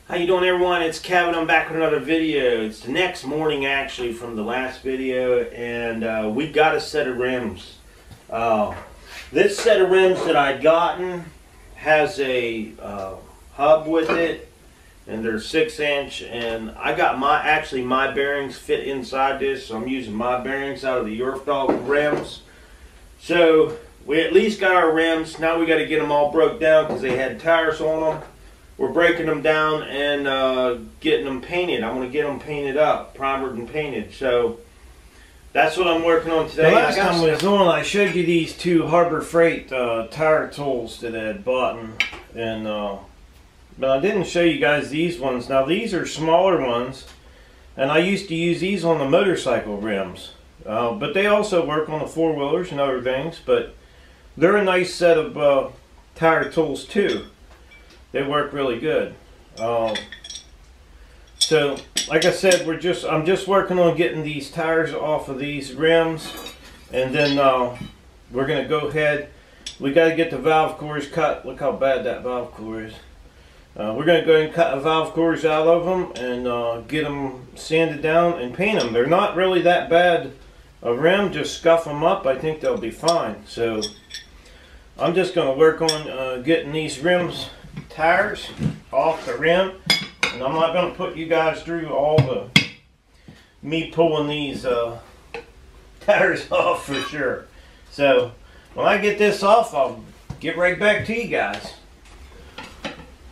How you doing, everyone? It's Kevin. I'm back with another video. It's the next morning actually from the last video, and we got a set of rims. This set of rims that I'd gotten has a hub with it, and they're 6-inch, and I got my bearings fit inside this, so I'm using my bearings out of the yerf dog rims. So we at least got our rims. Now we got to get them all broke down because they had tires on them. We're breaking them down and getting them painted. I'm going to get them painted up, primered and painted. So that's what I'm working on today. The last time I was on, I showed you these two Harbor Freight tire tools that I had bought, and but I didn't show you guys these ones. Now these are smaller ones, and I used to use these on the motorcycle rims, but they also work on the four-wheelers and other things. But they're a nice set of tire tools too. They work really good. So, like I said, I'm just working on getting these tires off of these rims, and then we're gonna go ahead. We got to get the valve cores cut. Look how bad that valve core is. We're gonna go ahead and cut the valve cores out of them and get them sanded down and paint them. They're not really that bad a rim. Just scuff them up. I think they'll be fine. So, I'm just gonna work on getting these tires off the rim, and I'm not going to put you guys through all the me pulling these tires off for sure. So when I get this off, I'll get right back to you guys.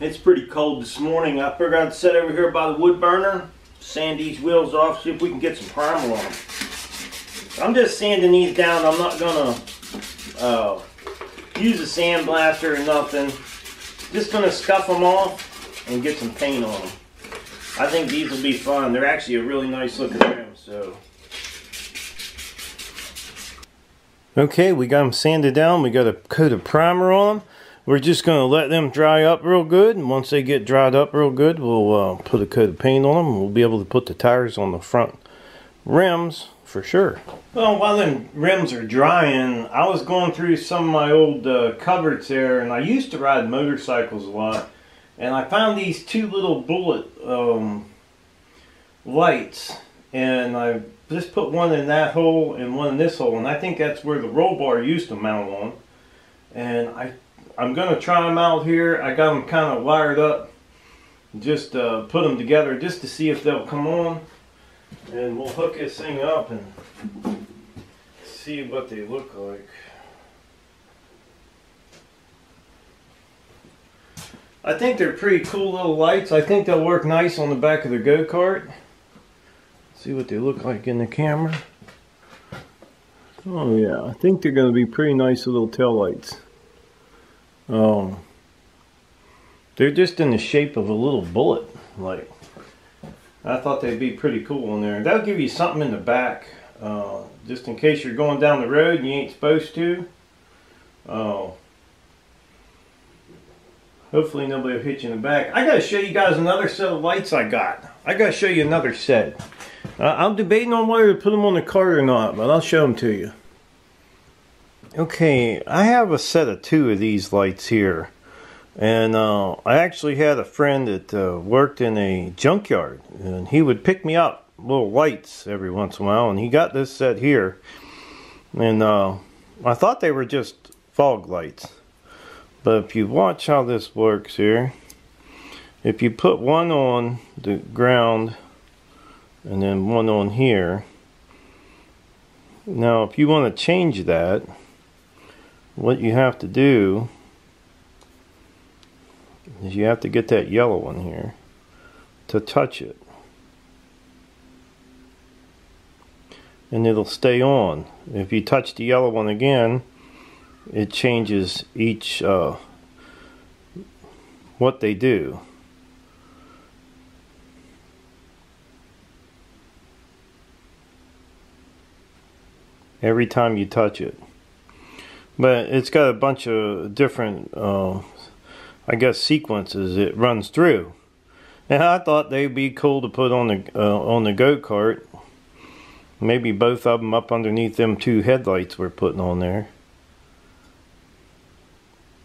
It's pretty cold this morning. I figured I'd sit over here by the wood burner, sand these wheels off, see if we can get some primer on them. I'm just sanding these down. I'm not going to use a sandblaster or nothing. Just going to scuff them off and get some paint on them. I think these will be fun. They're actually a really nice looking rim. So, okay, we got them sanded down. We got a coat of primer on them. We're just going to let them dry up real good, and once they get dried up real good, we'll put a coat of paint on them, and we'll be able to put the tires on the front rims for sure. Well, while them rims are drying, I was going through some of my old cupboards there, and I used to ride motorcycles a lot, and I found these two little bullet lights, and I just put one in that hole and one in this hole, and I think that's where the roll bar used to mount on. And I'm going to try them out here. I got them kind of wired up, just put them together just to see if they'll come on. And we'll hook this thing up and see what they look like. I think they're pretty cool little lights. I think they'll work nice on the back of the go-kart. See what they look like in the camera. Oh yeah, I think they're going to be pretty nice little tail lights. They're just in the shape of a little bullet light. I thought they'd be pretty cool in there. That'll give you something in the back, just in case you're going down the road and you ain't supposed to. Hopefully nobody will hit you in the back. I gotta show you guys another set of lights I got. I gotta show you another set. I'm debating on whether to put them on the cart or not, but I'll show them to you. Okay, I have a set of two of these lights here. And I actually had a friend that worked in a junkyard, and he would pick me up little lights every once in a while, and he got this set here, and I thought they were just fog lights, but if you watch how this works here, if you put one on the ground and then one on here, now if you want to change that, what you have to do is you have to get that yellow one here to touch it, and it'll stay on. If you touch the yellow one again, it changes each what they do. Every time you touch it, but it's got a bunch of different I guess sequences it runs through, and I thought they'd be cool to put on the go-kart. Maybe both of them up underneath them two headlights we're putting on there.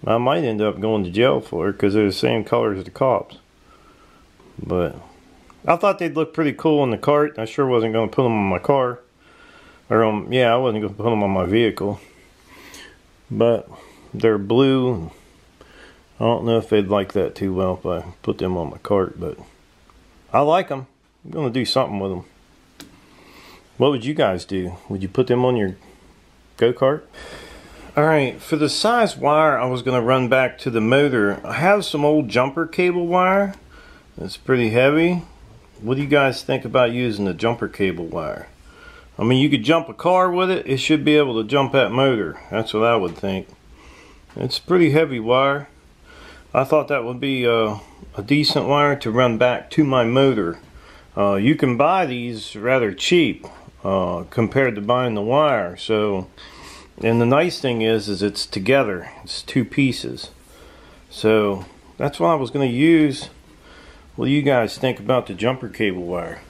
I might end up going to jail for it because they're the same color as the cops. But I thought they'd look pretty cool in the cart. I sure wasn't going to put them on my car. Or yeah, I wasn't going to put them on my vehicle. But they're blue. I don't know if they'd like that too well if I put them on my cart, but I like them. I'm going to do something with them. What would you guys do? Would you put them on your go-kart? Alright, for the size wire I was going to run back to the motor, I have some old jumper cable wire. It's pretty heavy. What do you guys think about using the jumper cable wire? I mean, you could jump a car with it. It should be able to jump that motor. That's what I would think. It's pretty heavy wire. I thought that would be a decent wire to run back to my motor. You can buy these rather cheap compared to buying the wire. So, and the nice thing is it's together. It's two pieces. So that's what I was going to use. What do you guys think about the jumper cable wire?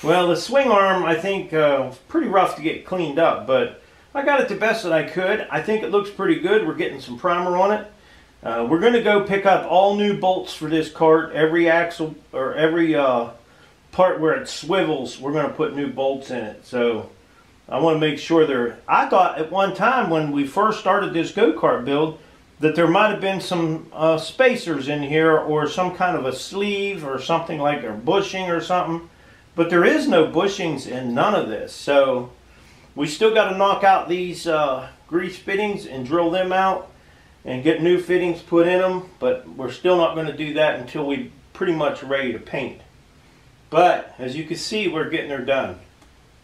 Well, the swing arm, I think, was pretty rough to get cleaned up, but I got it the best that I could. I think it looks pretty good. We're getting some primer on it. We're going to go pick up all new bolts for this cart. Every axle, or every part where it swivels, we're going to put new bolts in it. So I want to make sure they're... I thought at one time when we first started this go-kart build that there might have been some spacers in here or some kind of a sleeve or something like a bushing or something. But there is no bushings in none of this. So we still got to knock out these grease fittings and drill them out and get new fittings put in them. But we're still not going to do that until we're pretty much ready to paint. But as you can see, we're getting her done.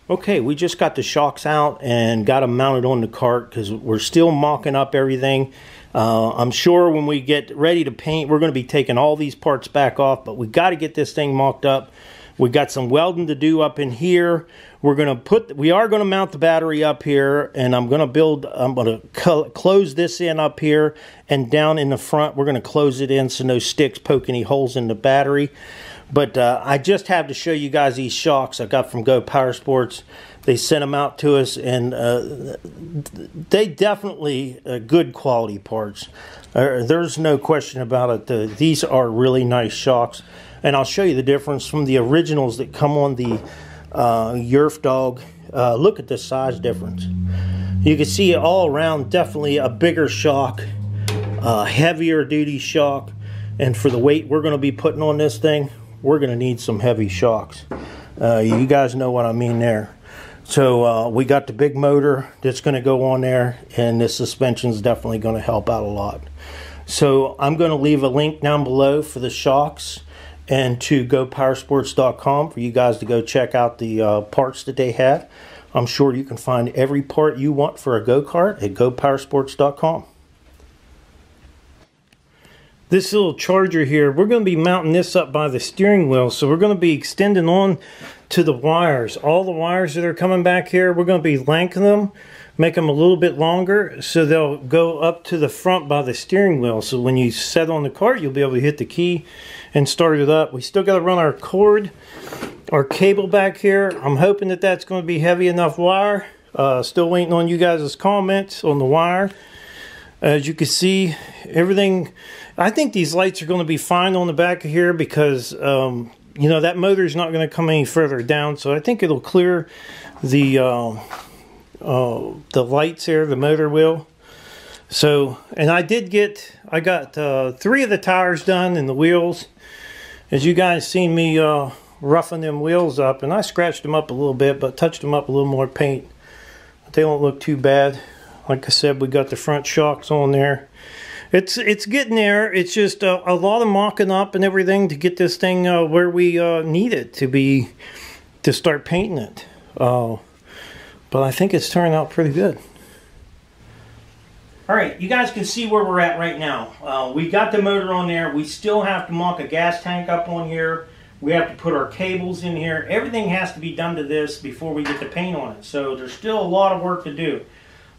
Okay, we just got the shocks out and got them mounted on the cart because we're still mocking up everything. I'm sure when we get ready to paint, we're going to be taking all these parts back off, but we got to get this thing mocked up. We got some welding to do up in here. We are going to mount the battery up here, and I'm going to close this in up here, and down in the front, we're going to close it in so no sticks poke any holes in the battery. But I just have to show you guys these shocks I got from Go Power Sports. They sent them out to us, and they definitely good quality parts. There's no question about it. These are really nice shocks, and I'll show you the difference from the originals that come on the Yerf dog. Look at the size difference. You can see it all around. Definitely a bigger shock, heavier duty shock, and for the weight we're going to be putting on this thing, we're going to need some heavy shocks. You guys know what I mean there. So we got the big motor that's going to go on there, and this suspension is definitely going to help out a lot. So I'm going to leave a link down below for the shocks and to gopowersports.com for you guys to go check out the parts that they have. I'm sure you can find every part you want for a go-kart at gopowersports.com. This little charger here, we're going to be mounting this up by the steering wheel, so we're going to be extending on to the wires. All the wires that are coming back here, we're going to be lengthening them, make them a little bit longer, so they'll go up to the front by the steering wheel. So when you set on the cart, you'll be able to hit the key and start it up. We still got to run our cord, our cable back here. I'm hoping that that's going to be heavy enough wire. Still waiting on you guys' comments on the wire. As you can see, everything, I think these lights are going to be fine on the back of here because, you know, that motor is not going to come any further down. So I think it'll clear the lights here, the motor will. So, and I got 3 of the tires done and the wheels. As you guys seen me roughing them wheels up, and I scratched them up a little bit, but touched them up a little more paint. But they don't look too bad. Like I said, we got the front shocks on there. It's getting there. It's just a lot of mocking up and everything to get this thing where we need it to start painting it. But I think it's turning out pretty good. Alright, you guys can see where we're at right now. We got the motor on there. We still have to mock a gas tank up on here. We have to put our cables in here. Everything has to be done to this before we get the paint on it. So there's still a lot of work to do.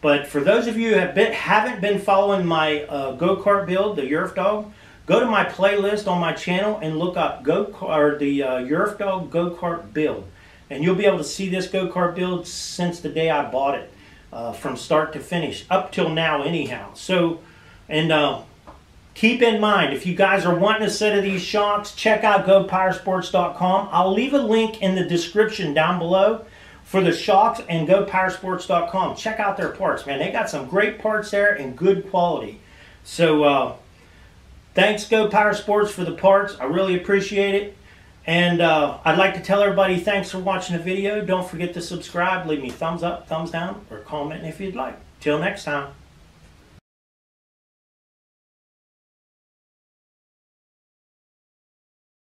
But for those of you who haven't been following my go-kart build, the Yerf Dog, go to my playlist on my channel and look up the Yerf Dog go-kart build. And you'll be able to see this go-kart build since the day I bought it, from start to finish, up till now anyhow. So, and keep in mind, if you guys are wanting a set of these shocks, check out gopowersports.com. I'll leave a link in the description down below for the shocks, and gopowersports.com. Check out their parts, man. They got some great parts there and good quality. So, thanks Go Power Sports for the parts. I really appreciate it. And I'd like to tell everybody thanks for watching the video. Don't forget to subscribe. Leave me thumbs up, thumbs down, or comment if you'd like. Till next time.